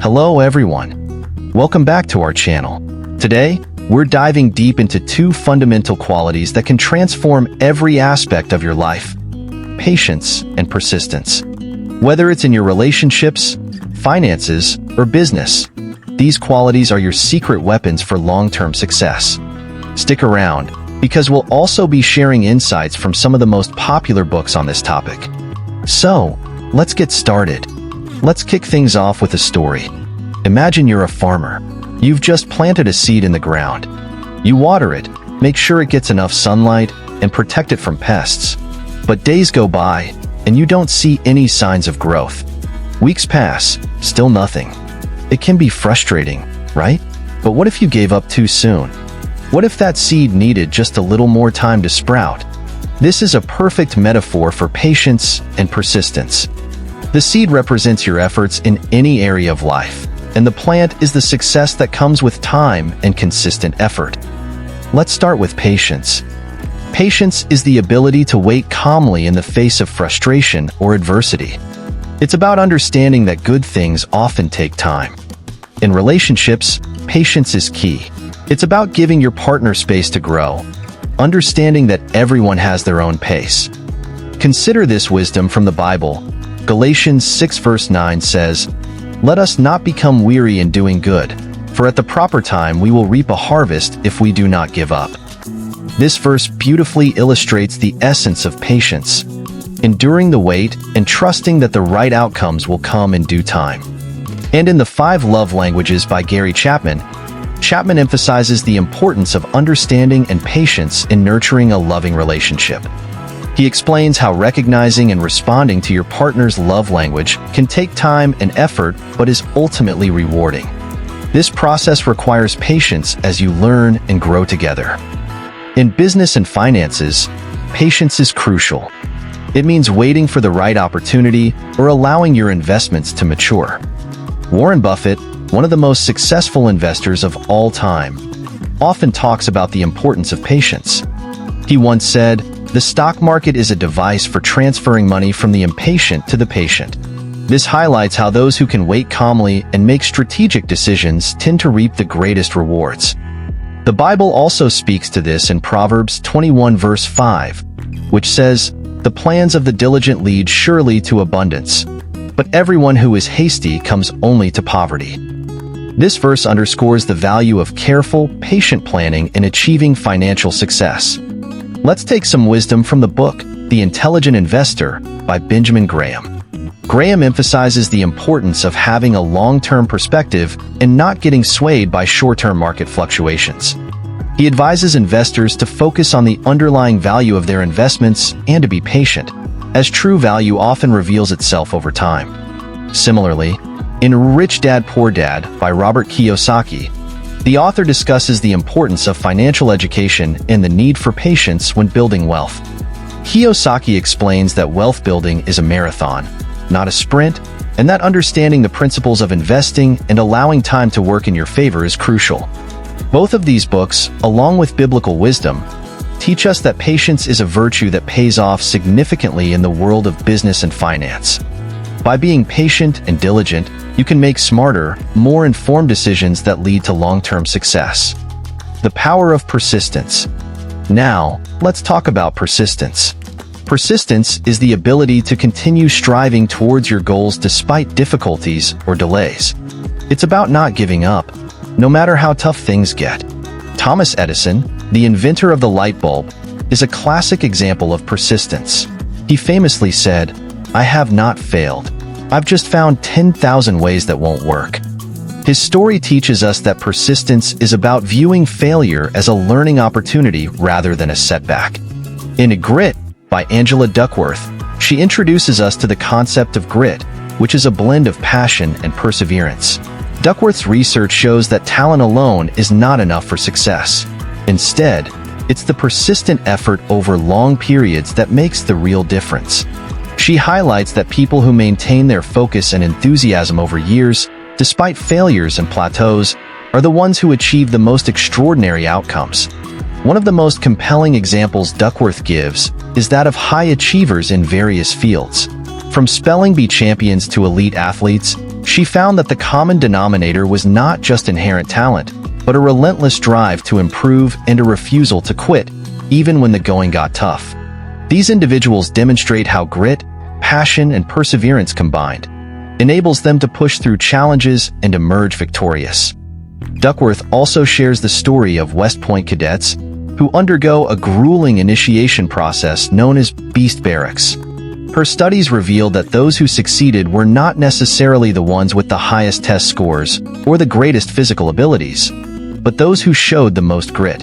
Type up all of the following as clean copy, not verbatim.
Hello everyone. Welcome back to our channel. Today, we're diving deep into two fundamental qualities that can transform every aspect of your life: patience and persistence. Whether it's in your relationships, finances, or business, these qualities are your secret weapons for long-term success. Stick around, because we'll also be sharing insights from some of the most popular books on this topic. So, let's get started. Let's kick things off with a story. Imagine you're a farmer. You've just planted a seed in the ground. You water it, make sure it gets enough sunlight, and protect it from pests. But days go by, and you don't see any signs of growth. Weeks pass, still nothing. It can be frustrating, right? But what if you gave up too soon? What if that seed needed just a little more time to sprout? This is a perfect metaphor for patience and persistence. The seed represents your efforts in any area of life, and the plant is the success that comes with time and consistent effort. Let's start with patience. Patience is the ability to wait calmly in the face of frustration or adversity. It's about understanding that good things often take time. In relationships, patience is key. It's about giving your partner space to grow, understanding that everyone has their own pace. Consider this wisdom from the Bible. Galatians 6 verse 9 says, "Let us not become weary in doing good, for at the proper time we will reap a harvest if we do not give up." This verse beautifully illustrates the essence of patience, enduring the wait and trusting that the right outcomes will come in due time. And in The 5 Love Languages by Gary Chapman, Chapman emphasizes the importance of understanding and patience in nurturing a loving relationship. He explains how recognizing and responding to your partner's love language can take time and effort, but is ultimately rewarding. This process requires patience as you learn and grow together. In business and finances, patience is crucial. It means waiting for the right opportunity or allowing your investments to mature. Warren Buffett, one of the most successful investors of all time, often talks about the importance of patience. He once said, "The stock market is a device for transferring money from the impatient to the patient." This highlights how those who can wait calmly and make strategic decisions tend to reap the greatest rewards. The Bible also speaks to this in Proverbs 21 verse 5, which says, "The plans of the diligent lead surely to abundance, but everyone who is hasty comes only to poverty." This verse underscores the value of careful, patient planning in achieving financial success. Let's take some wisdom from the book, The Intelligent Investor by Benjamin Graham. Graham emphasizes the importance of having a long-term perspective and not getting swayed by short-term market fluctuations. He advises investors to focus on the underlying value of their investments and to be patient, as true value often reveals itself over time. Similarly, in Rich Dad Poor Dad by Robert Kiyosaki, the author discusses the importance of financial education and the need for patience when building wealth. Kiyosaki explains that wealth building is a marathon, not a sprint, and that understanding the principles of investing and allowing time to work in your favor is crucial. Both of these books, along with biblical wisdom, teach us that patience is a virtue that pays off significantly in the world of business and finance. By being patient and diligent, you can make smarter, more informed decisions that lead to long-term success. The power of persistence. Now, let's talk about persistence. Persistence is the ability to continue striving towards your goals despite difficulties or delays. It's about not giving up, no matter how tough things get. Thomas Edison, the inventor of the light bulb, is a classic example of persistence. He famously said, "I have not failed. I've just found 10,000 ways that won't work." His story teaches us that persistence is about viewing failure as a learning opportunity rather than a setback. In Grit by Angela Duckworth, she introduces us to the concept of grit, which is a blend of passion and perseverance. Duckworth's research shows that talent alone is not enough for success. Instead, it's the persistent effort over long periods that makes the real difference. She highlights that people who maintain their focus and enthusiasm over years, despite failures and plateaus, are the ones who achieve the most extraordinary outcomes. One of the most compelling examples Duckworth gives is that of high achievers in various fields. From spelling bee champions to elite athletes, she found that the common denominator was not just inherent talent, but a relentless drive to improve and a refusal to quit, even when the going got tough. These individuals demonstrate how grit, passion, and perseverance combined enables them to push through challenges and emerge victorious. Duckworth also shares the story of West Point cadets who undergo a grueling initiation process known as Beast Barracks. Her studies revealed that those who succeeded were not necessarily the ones with the highest test scores or the greatest physical abilities, but those who showed the most grit.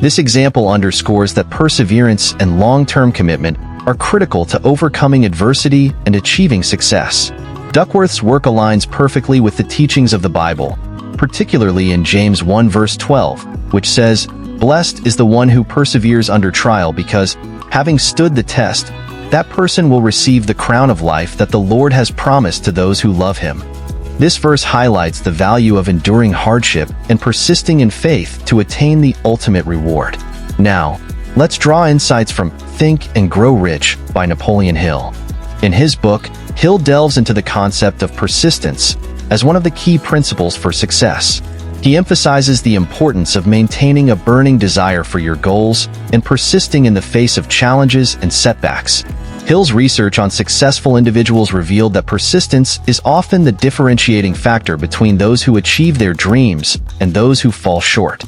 This example underscores that perseverance and long-term commitment are critical to overcoming adversity and achieving success. Duckworth's work aligns perfectly with the teachings of the Bible, particularly in James 1 verse 12, which says, "Blessed is the one who perseveres under trial because, having stood the test, that person will receive the crown of life that the Lord has promised to those who love him." This verse highlights the value of enduring hardship and persisting in faith to attain the ultimate reward. Now, let's draw insights from Think and Grow Rich by Napoleon Hill. In his book, Hill delves into the concept of persistence as one of the key principles for success. He emphasizes the importance of maintaining a burning desire for your goals and persisting in the face of challenges and setbacks. Hill's research on successful individuals revealed that persistence is often the differentiating factor between those who achieve their dreams and those who fall short.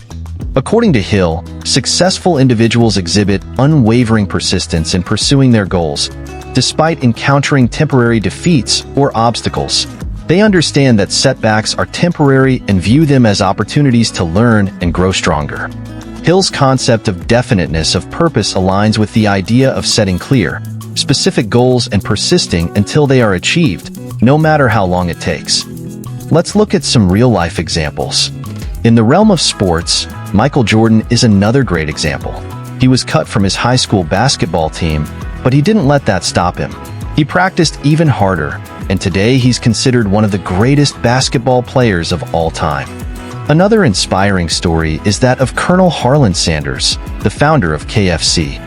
According to Hill, successful individuals exhibit unwavering persistence in pursuing their goals, despite encountering temporary defeats or obstacles. They understand that setbacks are temporary and view them as opportunities to learn and grow stronger. Hill's concept of definiteness of purpose aligns with the idea of setting clear, specific goals and persisting until they are achieved, no matter how long it takes. Let's look at some real-life examples. In the realm of sports, Michael Jordan is another great example. He was cut from his high school basketball team, but he didn't let that stop him. He practiced even harder, and today he's considered one of the greatest basketball players of all time. Another inspiring story is that of Colonel Harlan Sanders, the founder of KFC.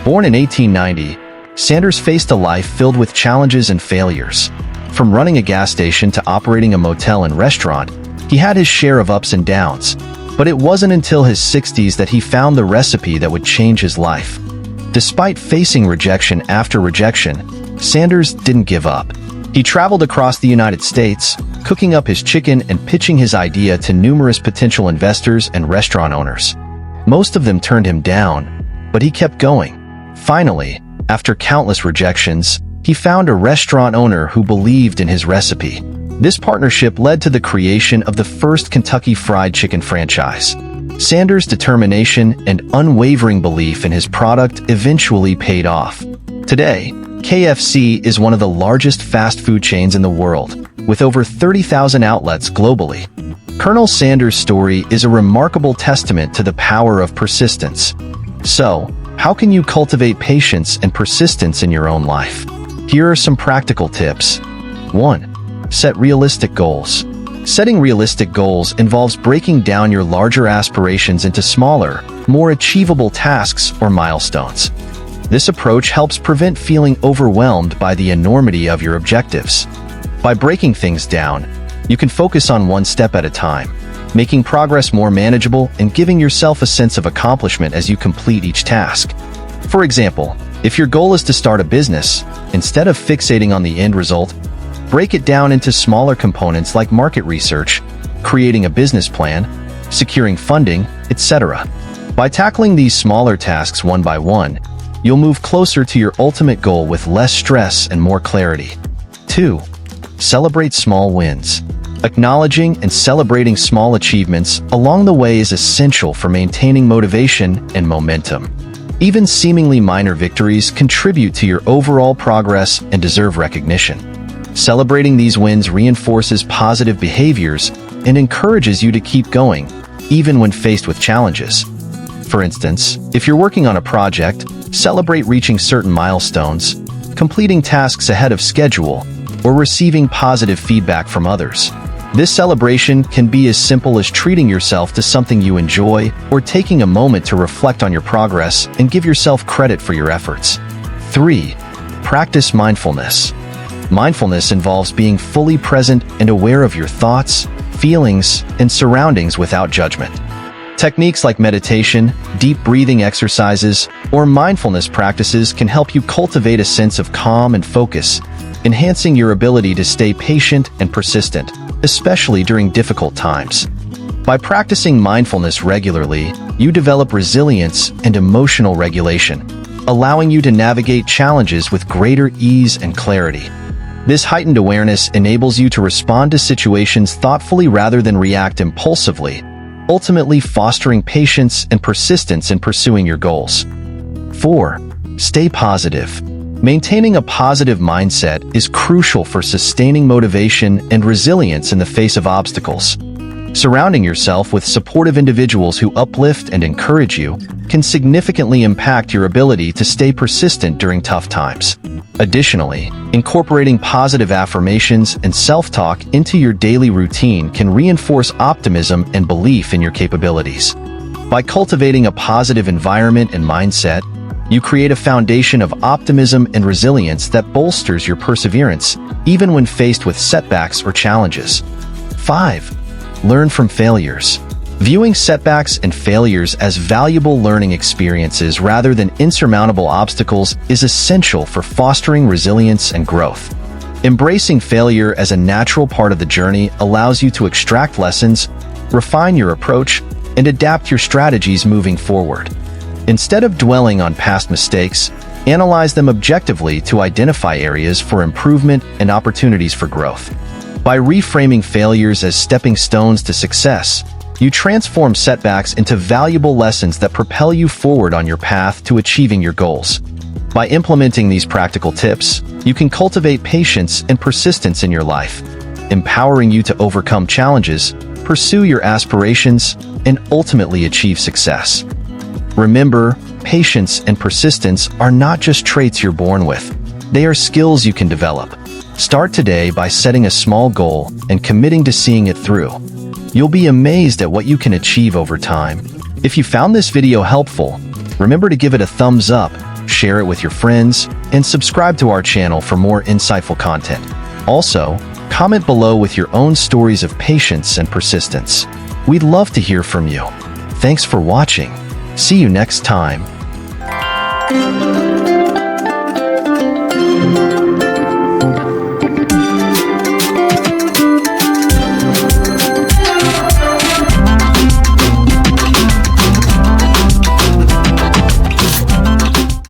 Born in 1890, Sanders faced a life filled with challenges and failures. From running a gas station to operating a motel and restaurant, he had his share of ups and downs. But it wasn't until his 60s that he found the recipe that would change his life. Despite facing rejection after rejection, Sanders didn't give up. He traveled across the United States, cooking up his chicken and pitching his idea to numerous potential investors and restaurant owners. Most of them turned him down, but he kept going. Finally, after countless rejections, he found a restaurant owner who believed in his recipe. This partnership led to the creation of the first Kentucky Fried Chicken franchise. Sanders' determination and unwavering belief in his product eventually paid off. Today, KFC is one of the largest fast food chains in the world, with over 30,000 outlets globally. Colonel Sanders' story is a remarkable testament to the power of persistence. So, how can you cultivate patience and persistence in your own life? Here are some practical tips. 1. Set realistic goals. Setting realistic goals involves breaking down your larger aspirations into smaller, more achievable tasks or milestones. This approach helps prevent feeling overwhelmed by the enormity of your objectives. By breaking things down, you can focus on one step at a time, making progress more manageable and giving yourself a sense of accomplishment as you complete each task. For example, if your goal is to start a business, instead of fixating on the end result, break it down into smaller components like market research, creating a business plan, securing funding, etc. By tackling these smaller tasks one by one, you'll move closer to your ultimate goal with less stress and more clarity. 2. Celebrate small wins. Acknowledging and celebrating small achievements along the way is essential for maintaining motivation and momentum. Even seemingly minor victories contribute to your overall progress and deserve recognition. Celebrating these wins reinforces positive behaviors and encourages you to keep going, even when faced with challenges. For instance, if you're working on a project, celebrate reaching certain milestones, completing tasks ahead of schedule, or receiving positive feedback from others. This celebration can be as simple as treating yourself to something you enjoy or taking a moment to reflect on your progress and give yourself credit for your efforts. 3. Practice mindfulness. Mindfulness involves being fully present and aware of your thoughts, feelings, and surroundings without judgment. Techniques like meditation, deep breathing exercises, or mindfulness practices can help you cultivate a sense of calm and focus, enhancing your ability to stay patient and persistent, especially during difficult times. By practicing mindfulness regularly, you develop resilience and emotional regulation, allowing you to navigate challenges with greater ease and clarity. This heightened awareness enables you to respond to situations thoughtfully rather than react impulsively, ultimately fostering patience and persistence in pursuing your goals. 4. Stay positive. Maintaining a positive mindset is crucial for sustaining motivation and resilience in the face of obstacles. Surrounding yourself with supportive individuals who uplift and encourage you can significantly impact your ability to stay persistent during tough times. Additionally, incorporating positive affirmations and self-talk into your daily routine can reinforce optimism and belief in your capabilities. By cultivating a positive environment and mindset, you create a foundation of optimism and resilience that bolsters your perseverance, even when faced with setbacks or challenges. 5. Learn from failures. Viewing setbacks and failures as valuable learning experiences rather than insurmountable obstacles is essential for fostering resilience and growth. Embracing failure as a natural part of the journey allows you to extract lessons, refine your approach, and adapt your strategies moving forward. Instead of dwelling on past mistakes, analyze them objectively to identify areas for improvement and opportunities for growth. By reframing failures as stepping stones to success, you transform setbacks into valuable lessons that propel you forward on your path to achieving your goals. By implementing these practical tips, you can cultivate patience and persistence in your life, empowering you to overcome challenges, pursue your aspirations, and ultimately achieve success. Remember, patience and persistence are not just traits you're born with. They are skills you can develop. Start today by setting a small goal and committing to seeing it through. You'll be amazed at what you can achieve over time. If you found this video helpful, remember to give it a thumbs up, share it with your friends, and subscribe to our channel for more insightful content. Also, comment below with your own stories of patience and persistence. We'd love to hear from you. Thanks for watching. See you next time.